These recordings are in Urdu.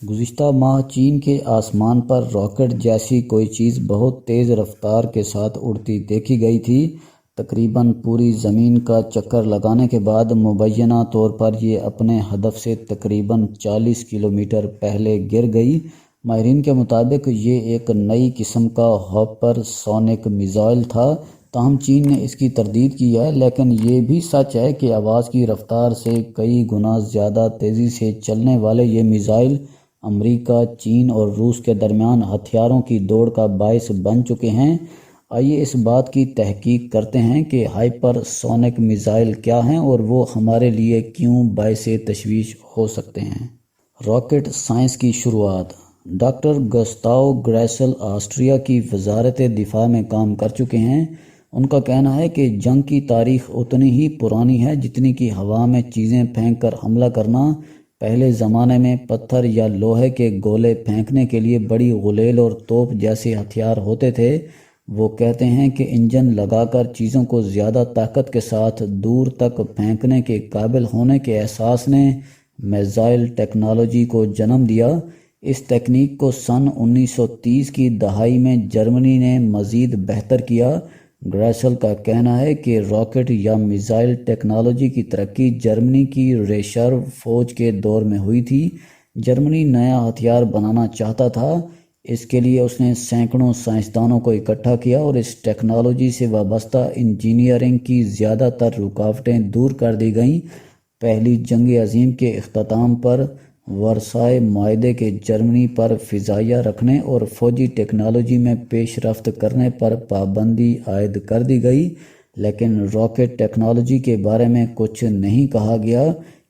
گزشتہ ماہ چین کے آسمان پر راکٹ جیسی کوئی چیز بہت تیز رفتار کے ساتھ اڑتی دیکھی گئی تھی۔ تقریباً پوری زمین کا چکر لگانے کے بعد مبینہ طور پر یہ اپنے ہدف سے تقریباً 40 کلومیٹر پہلے گر گئی۔ ماہرین کے مطابق یہ ایک نئی قسم کا ہاپر سونک میزائل تھا۔ تاہم چین نے اس کی تردید کی ہے، لیکن یہ بھی سچ ہے کہ آواز کی رفتار سے کئی گنا زیادہ تیزی سے چلنے والے یہ میزائل امریکہ، چین اور روس کے درمیان ہتھیاروں کی دوڑ کا باعث بن چکے ہیں۔ آئیے اس بات کی تحقیق کرتے ہیں کہ ہائپر سونک میزائل کیا ہیں اور وہ ہمارے لیے کیوں باعث تشویش ہو سکتے ہیں۔ راکٹ سائنس کی شروعات۔ ڈاکٹر گستاو گریسل آسٹریا کی وزارت دفاع میں کام کر چکے ہیں۔ ان کا کہنا ہے کہ جنگ کی تاریخ اتنی ہی پرانی ہے جتنی کہ ہوا میں چیزیں پھینک کر حملہ کرنا۔ پہلے زمانے میں پتھر یا لوہے کے گولے پھینکنے کے لیے بڑی غلیل اور توپ جیسے ہتھیار ہوتے تھے۔ وہ کہتے ہیں کہ انجن لگا کر چیزوں کو زیادہ طاقت کے ساتھ دور تک پھینکنے کے قابل ہونے کے احساس نے میزائل ٹیکنالوجی کو جنم دیا۔ اس تکنیک کو سن 1930 کی دہائی میں جرمنی نے مزید بہتر کیا۔ گریسل کا کہنا ہے کہ راکٹ یا میزائل ٹیکنالوجی کی ترقی جرمنی کی ریزرو فوج کے دور میں ہوئی تھی۔ جرمنی نیا ہتھیار بنانا چاہتا تھا۔ اس کے لیے اس نے سینکڑوں سائنسدانوں کو اکٹھا کیا اور اس ٹیکنالوجی سے وابستہ انجینئرنگ کی زیادہ تر رکاوٹیں دور کر دی گئیں۔ پہلی جنگ عظیم کے اختتام پر ورسائے معاہدے کے جرمنی پر فضائیہ رکھنے اور فوجی ٹیکنالوجی میں پیش رفت کرنے پر پابندی عائد کر دی گئی، لیکن راکٹ ٹیکنالوجی کے بارے میں کچھ نہیں کہا گیا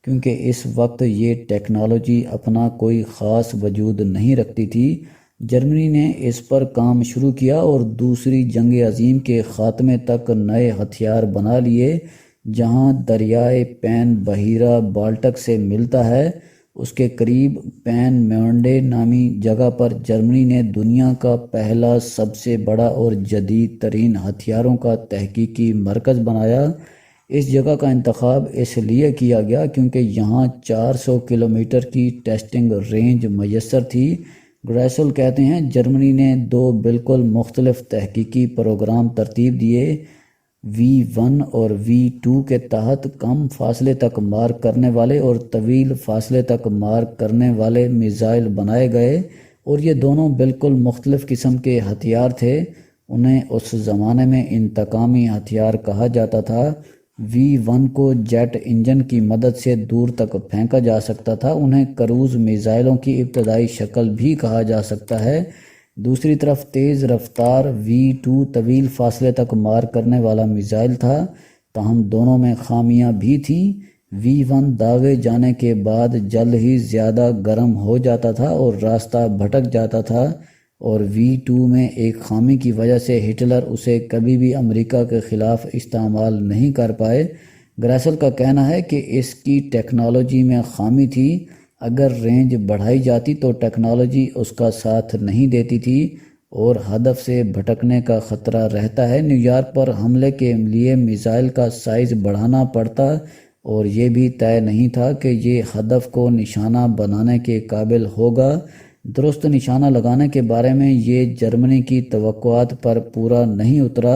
کیونکہ اس وقت یہ ٹیکنالوجی اپنا کوئی خاص وجود نہیں رکھتی تھی۔ جرمنی نے اس پر کام شروع کیا اور دوسری جنگ عظیم کے خاتمے تک نئے ہتھیار بنا لیے۔ جہاں دریائے پین بحیرہ بالٹک سے ملتا ہے، اس کے قریب پین میونڈے نامی جگہ پر جرمنی نے دنیا کا پہلا سب سے بڑا اور جدید ترین ہتھیاروں کا تحقیقی مرکز بنایا۔ اس جگہ کا انتخاب اس لیے کیا گیا کیونکہ یہاں 400 کلومیٹر کی ٹیسٹنگ رینج میسر تھی۔ گریسل کہتے ہیں جرمنی نے دو بالکل مختلف تحقیقی پروگرام ترتیب دیے۔ V1 اور V2 کے تحت کم فاصلے تک مار کرنے والے اور طویل فاصلے تک مار کرنے والے میزائل بنائے گئے، اور یہ دونوں بالکل مختلف قسم کے ہتھیار تھے۔ انہیں اس زمانے میں انتقامی ہتھیار کہا جاتا تھا۔ V1 کو جیٹ انجن کی مدد سے دور تک پھینکا جا سکتا تھا۔ انہیں کروز میزائلوں کی ابتدائی شکل بھی کہا جا سکتا ہے۔ دوسری طرف تیز رفتار V2 طویل فاصلے تک مار کرنے والا میزائل تھا، تاہم دونوں میں خامیاں بھی تھیں۔ V1 داغے جانے کے بعد جلد ہی زیادہ گرم ہو جاتا تھا اور راستہ بھٹک جاتا تھا، اور V2 میں ایک خامی کی وجہ سے ہٹلر اسے کبھی بھی امریکہ کے خلاف استعمال نہیں کر پائے۔ گریسل کا کہنا ہے کہ اس کی ٹیکنالوجی میں خامی تھی۔ اگر رینج بڑھائی جاتی تو ٹیکنالوجی اس کا ساتھ نہیں دیتی تھی اور ہدف سے بھٹکنے کا خطرہ رہتا ہے۔ نیویارک پر حملے کے لیے میزائل کا سائز بڑھانا پڑتا اور یہ بھی طے نہیں تھا کہ یہ ہدف کو نشانہ بنانے کے قابل ہوگا۔ درست نشانہ لگانے کے بارے میں یہ جرمنی کی توقعات پر پورا نہیں اترا۔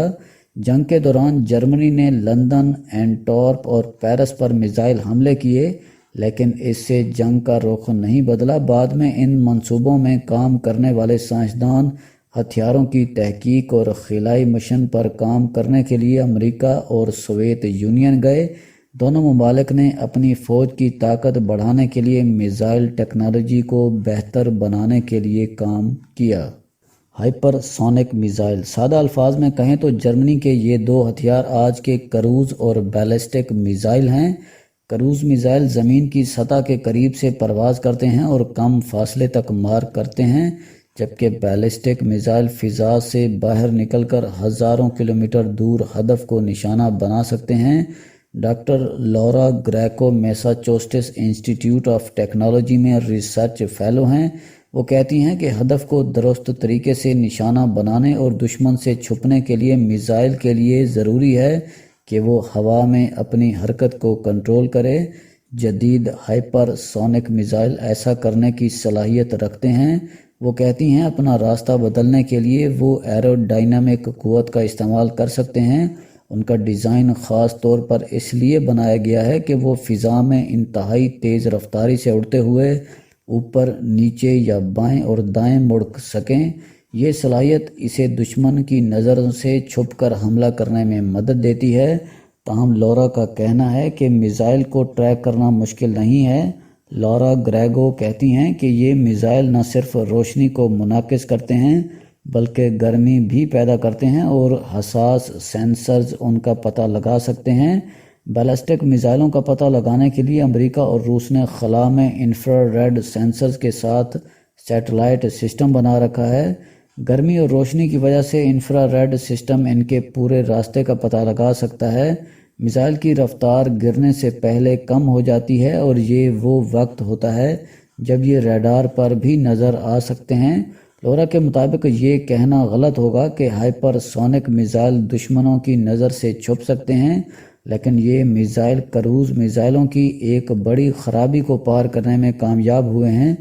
جنگ کے دوران جرمنی نے لندن، اینٹورپ اور پیرس پر میزائل حملے کیے، لیکن اس سے جنگ کا رخ نہیں بدلا۔ بعد میں ان منصوبوں میں کام کرنے والے سائنسدان ہتھیاروں کی تحقیق اور خلائی مشن پر کام کرنے کے لیے امریکہ اور سوویت یونین گئے۔ دونوں ممالک نے اپنی فوج کی طاقت بڑھانے کے لیے میزائل ٹیکنالوجی کو بہتر بنانے کے لیے کام کیا۔ Hyper sonic missile. سادہ الفاظ میں کہیں تو جرمنی کے یہ دو ہتھیار آج کے کروز اور بیلسٹک میزائل ہیں۔ کروز میزائل زمین کی سطح کے قریب سے پرواز کرتے ہیں اور کم فاصلے تک مار کرتے ہیں، جبکہ بیلسٹک میزائل فضا سے باہر نکل کر ہزاروں کلومیٹر دور ہدف کو نشانہ بنا سکتے ہیں۔ ڈاکٹر لورا گریکو میساچوسٹس انسٹی ٹیوٹ آف ٹیکنالوجی میں ریسرچ فیلو ہیں۔ وہ کہتی ہیں کہ ہدف کو درست طریقے سے نشانہ بنانے اور دشمن سے چھپنے کے لیے میزائل کے لیے ضروری ہے کہ وہ ہوا میں اپنی حرکت کو کنٹرول کرے۔ جدید ہائپر سونک میزائل ایسا کرنے کی صلاحیت رکھتے ہیں۔ وہ کہتی ہیں اپنا راستہ بدلنے کے لیے وہ ایرو ڈائنامک قوت کا استعمال کر سکتے ہیں۔ ان کا ڈیزائن خاص طور پر اس لیے بنایا گیا ہے کہ وہ فضا میں انتہائی تیز رفتاری سے اڑتے ہوئے اوپر، نیچے یا بائیں اور دائیں مڑ سکیں۔ یہ صلاحیت اسے دشمن کی نظر سے چھپ کر حملہ کرنے میں مدد دیتی ہے۔ تاہم لورا کا کہنا ہے کہ میزائل کو ٹریک کرنا مشکل نہیں ہے۔ لورا گریگو کہتی ہیں کہ یہ میزائل نہ صرف روشنی کو منعکس کرتے ہیں بلکہ گرمی بھی پیدا کرتے ہیں اور حساس سینسرز ان کا پتہ لگا سکتے ہیں۔ بیلسٹک میزائلوں کا پتہ لگانے کے لیے امریکہ اور روس نے خلا میں انفرا ریڈ سینسرز کے ساتھ سیٹلائٹ سسٹم بنا رکھا ہے۔ گرمی اور روشنی کی وجہ سے انفرا ریڈ سسٹم ان کے پورے راستے کا پتہ لگا سکتا ہے۔ میزائل کی رفتار گرنے سے پہلے کم ہو جاتی ہے اور یہ وہ وقت ہوتا ہے جب یہ ریڈار پر بھی نظر آ سکتے ہیں۔ لورا کے مطابق یہ کہنا غلط ہوگا کہ ہائپر سونک میزائل دشمنوں کی نظر سے چھپ سکتے ہیں، لیکن یہ میزائل کروز میزائلوں کی ایک بڑی خرابی کو پار کرنے میں کامیاب ہوئے ہیں۔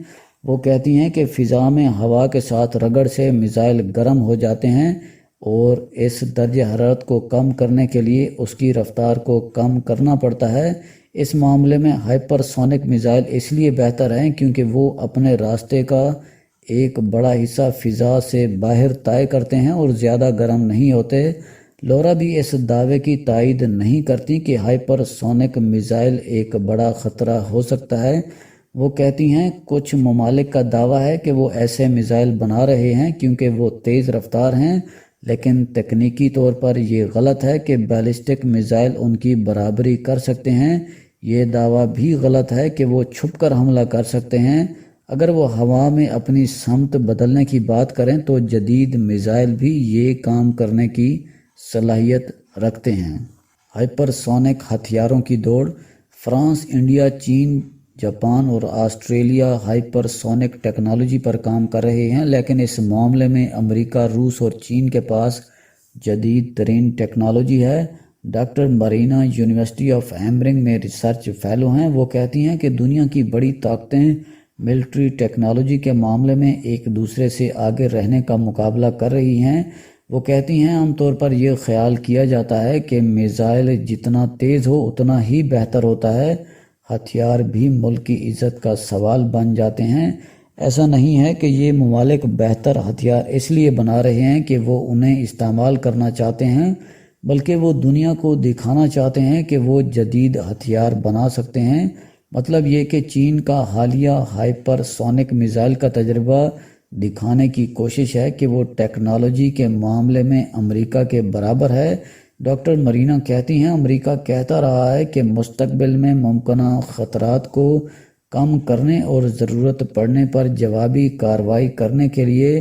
وہ کہتی ہیں کہ فضا میں ہوا کے ساتھ رگڑ سے میزائل گرم ہو جاتے ہیں اور اس درجہ حرارت کو کم کرنے کے لیے اس کی رفتار کو کم کرنا پڑتا ہے۔ اس معاملے میں ہائپر سونک میزائل اس لیے بہتر ہیں کیونکہ وہ اپنے راستے کا ایک بڑا حصہ فضا سے باہر طے کرتے ہیں اور زیادہ گرم نہیں ہوتے۔ لورا بھی اس دعوے کی تائید نہیں کرتی کہ ہائپر سونک میزائل ایک بڑا خطرہ ہو سکتا ہے۔ وہ کہتی ہیں کچھ ممالک کا دعویٰ ہے کہ وہ ایسے میزائل بنا رہے ہیں کیونکہ وہ تیز رفتار ہیں، لیکن تکنیکی طور پر یہ غلط ہے کہ بیلسٹک میزائل ان کی برابری کر سکتے ہیں۔ یہ دعویٰ بھی غلط ہے کہ وہ چھپ کر حملہ کر سکتے ہیں۔ اگر وہ ہوا میں اپنی سمت بدلنے کی بات کریں تو جدید میزائل بھی یہ کام کرنے کی صلاحیت رکھتے ہیں۔ ہائپر سونک ہتھیاروں کی دوڑ۔ فرانس، انڈیا، چین، جاپان اور آسٹریلیا ہائپر سونک ٹیکنالوجی پر کام کر رہے ہیں، لیکن اس معاملے میں امریکہ، روس اور چین کے پاس جدید ترین ٹیکنالوجی ہے۔ Doctor Marina university of Hamburg میں ریسرچ فیلو ہیں۔ وہ کہتی ہیں کہ دنیا کی بڑی طاقتیں ملٹری ٹیکنالوجی کے معاملے میں ایک دوسرے سے آگے رہنے کا مقابلہ کر رہی ہیں۔ وہ کہتی ہیں عام طور پر یہ خیال کیا جاتا ہے کہ میزائل جتنا تیز ہو اتنا ہی بہتر ہوتا ہے۔ ہتھیار بھی ملک کی عزت کا سوال بن جاتے ہیں۔ ایسا نہیں ہے کہ یہ ممالک بہتر ہتھیار اس لیے بنا رہے ہیں کہ وہ انہیں استعمال کرنا چاہتے ہیں، بلکہ وہ دنیا کو دکھانا چاہتے ہیں کہ وہ جدید ہتھیار بنا سکتے ہیں۔ مطلب یہ کہ چین کا حالیہ ہائپر سونک میزائل کا تجربہ دکھانے کی کوشش ہے کہ وہ ٹیکنالوجی کے معاملے میں امریکہ کے برابر ہے۔ ڈاکٹر مرینا کہتی ہیں امریکہ کہتا رہا ہے کہ مستقبل میں ممکنہ خطرات کو کم کرنے اور ضرورت پڑنے پر جوابی کارروائی کرنے کے لیے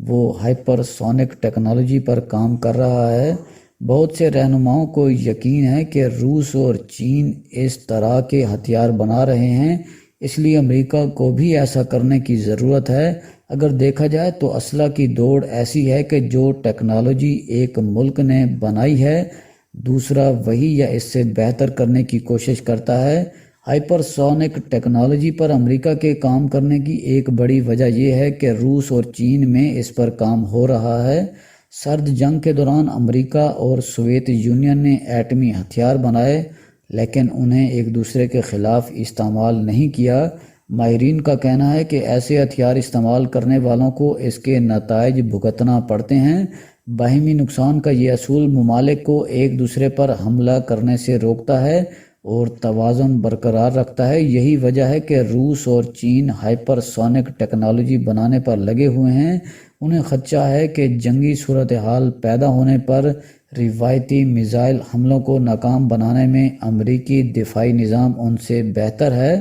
وہ ہائپر سونک ٹیکنالوجی پر کام کر رہا ہے۔ بہت سے رہنماؤں کو یقین ہے کہ روس اور چین اس طرح کے ہتھیار بنا رہے ہیں، اس لیے امریکہ کو بھی ایسا کرنے کی ضرورت ہے۔ اگر دیکھا جائے تو اسلحہ کی دوڑ ایسی ہے کہ جو ٹیکنالوجی ایک ملک نے بنائی ہے دوسرا وہی یا اس سے بہتر کرنے کی کوشش کرتا ہے۔ ہائپر سونک ٹیکنالوجی پر امریکہ کے کام کرنے کی ایک بڑی وجہ یہ ہے کہ روس اور چین میں اس پر کام ہو رہا ہے۔ سرد جنگ کے دوران امریکہ اور سوویت یونین نے ایٹمی ہتھیار بنائے، لیکن انہیں ایک دوسرے کے خلاف استعمال نہیں کیا۔ ماہرین کا کہنا ہے کہ ایسے ہتھیار استعمال کرنے والوں کو اس کے نتائج بھگتنا پڑتے ہیں۔ باہمی نقصان کا یہ اصول ممالک کو ایک دوسرے پر حملہ کرنے سے روکتا ہے اور توازن برقرار رکھتا ہے۔ یہی وجہ ہے کہ روس اور چین ہائپر سونک ٹیکنالوجی بنانے پر لگے ہوئے ہیں۔ انہیں خدشہ ہے کہ جنگی صورتحال پیدا ہونے پر روایتی میزائل حملوں کو ناکام بنانے میں امریکی دفاعی نظام ان سے بہتر ہے۔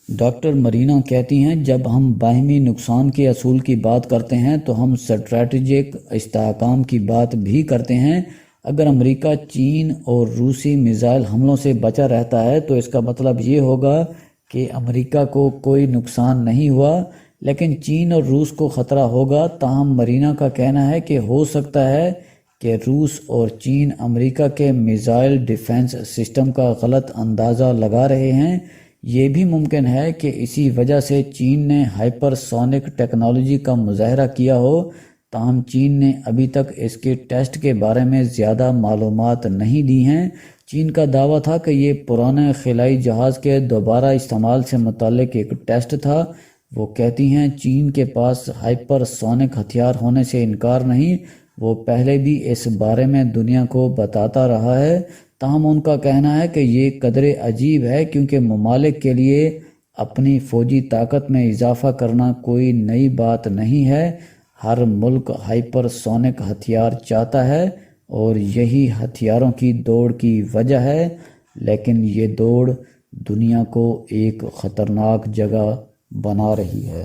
ڈاکٹر مرینا کہتی ہیں جب ہم باہمی نقصان کے اصول کی بات کرتے ہیں تو ہم اسٹریٹجک استحکام کی بات بھی کرتے ہیں۔ اگر امریکہ چین اور روسی میزائل حملوں سے بچا رہتا ہے تو اس کا مطلب یہ ہوگا کہ امریکہ کو کوئی نقصان نہیں ہوا، لیکن چین اور روس کو خطرہ ہوگا۔ تاہم مرینا کا کہنا ہے کہ ہو سکتا ہے کہ روس اور چین امریکہ کے میزائل ڈیفنس سسٹم کا غلط اندازہ لگا رہے ہیں۔ یہ بھی ممکن ہے کہ اسی وجہ سے چین نے ہائپر سونک ٹیکنالوجی کا مظاہرہ کیا ہو، تاہم چین نے ابھی تک اس کے ٹیسٹ کے بارے میں زیادہ معلومات نہیں دی ہیں۔ چین کا دعویٰ تھا کہ یہ پرانے خلائی جہاز کے دوبارہ استعمال سے متعلق ایک ٹیسٹ تھا۔ وہ کہتی ہیں چین کے پاس ہائپر سونک ہتھیار ہونے سے انکار نہیں، وہ پہلے بھی اس بارے میں دنیا کو بتاتا رہا ہے، تاہم ان کا کہنا ہے کہ یہ قدرے عجیب ہے کیونکہ ممالک کے لیے اپنی فوجی طاقت میں اضافہ کرنا کوئی نئی بات نہیں ہے۔ ہر ملک ہائپر سونک ہتھیار چاہتا ہے اور یہی ہتھیاروں کی دوڑ کی وجہ ہے، لیکن یہ دوڑ دنیا کو ایک خطرناک جگہ بنا رہی ہے۔